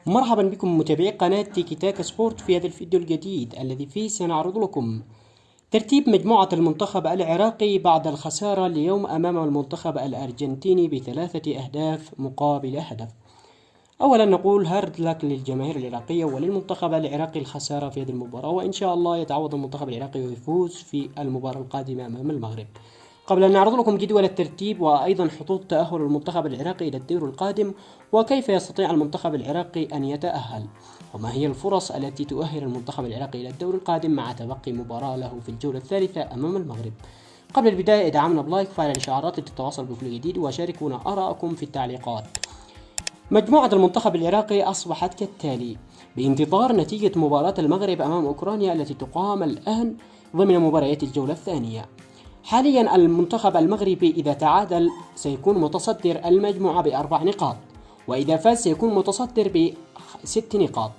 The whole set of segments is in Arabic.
مرحبا بكم متابعي قناة تيكي تاكا سبورت في هذا الفيديو الجديد الذي فيه سنعرض لكم ترتيب مجموعة المنتخب العراقي بعد الخسارة اليوم أمام المنتخب الأرجنتيني ب3 أهداف مقابل هدف. أولا نقول هارد لك للجماهير العراقية وللمنتخب العراقي الخسارة في هذه المباراة، وإن شاء الله يتعوض المنتخب العراقي ويفوز في المباراة القادمة أمام المغرب. قبل أن نعرض لكم جدول الترتيب وأيضا خطوط تأهل المنتخب العراقي إلى الدور القادم وكيف يستطيع المنتخب العراقي أن يتأهل وما هي الفرص التي تؤهل المنتخب العراقي إلى الدور القادم مع تبقي مباراة له في الجولة الثالثة أمام المغرب. قبل البداية ادعمنا بلايك وفعل الإشعارات لتتواصل بكل جديد وشاركونا آراءكم في التعليقات. مجموعة المنتخب العراقي أصبحت كالتالي: بانتظار نتيجة مباراة المغرب أمام أوكرانيا التي تقام الآن ضمن مباريات الجولة الثانية. حاليا المنتخب المغربي إذا تعادل سيكون متصدر المجموعة ب4 نقاط، وإذا فاز سيكون متصدر ب6 نقاط،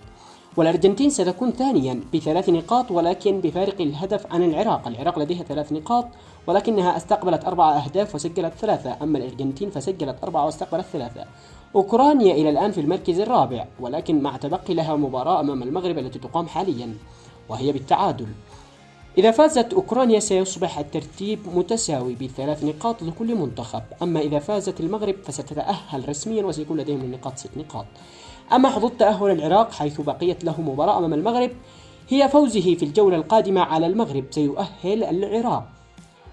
والأرجنتين ستكون ثانيا ب3 نقاط ولكن بفارق الهدف عن العراق لديها 3 نقاط ولكنها استقبلت 4 أهداف وسجلت 3، أما الأرجنتين فسجلت 4 واستقبلت 3. أوكرانيا إلى الآن في المركز الرابع ولكن مع تبقي لها مباراة أمام المغرب التي تقام حاليا وهي بالتعادل. إذا فازت أوكرانيا سيصبح الترتيب متساوي ب3 نقاط لكل منتخب، أما إذا فازت المغرب فستتأهل رسميا وسيكون لديهم النقاط 6 نقاط. أما حظوظ تأهل العراق حيث بقيت له مباراة أمام المغرب هي فوزه في الجولة القادمة على المغرب سيؤهل العراق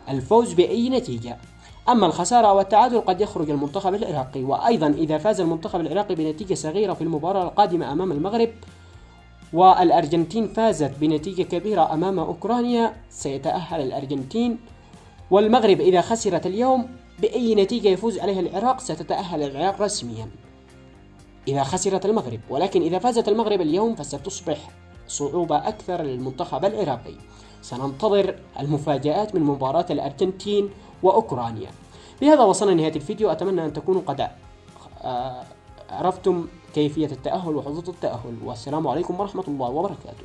الفوز بأي نتيجة، أما الخسارة والتعادل قد يخرج المنتخب العراقي. وأيضا إذا فاز المنتخب العراقي بنتيجة صغيرة في المباراة القادمة أمام المغرب والأرجنتين فازت بنتيجة كبيرة أمام أوكرانيا سيتأهل الأرجنتين، والمغرب إذا خسرت اليوم بأي نتيجة يفوز عليها العراق ستتأهل العراق رسميا إذا خسرت المغرب، ولكن إذا فازت المغرب اليوم فستصبح صعوبة أكثر للمنتخب العراقي. سننتظر المفاجآت من مباراة الأرجنتين وأوكرانيا. بهذا وصلنا لنهاية الفيديو، أتمنى أن تكونوا قد عرفتم كيفية التأهل وحظوظ التأهل، والسلام عليكم ورحمة الله وبركاته.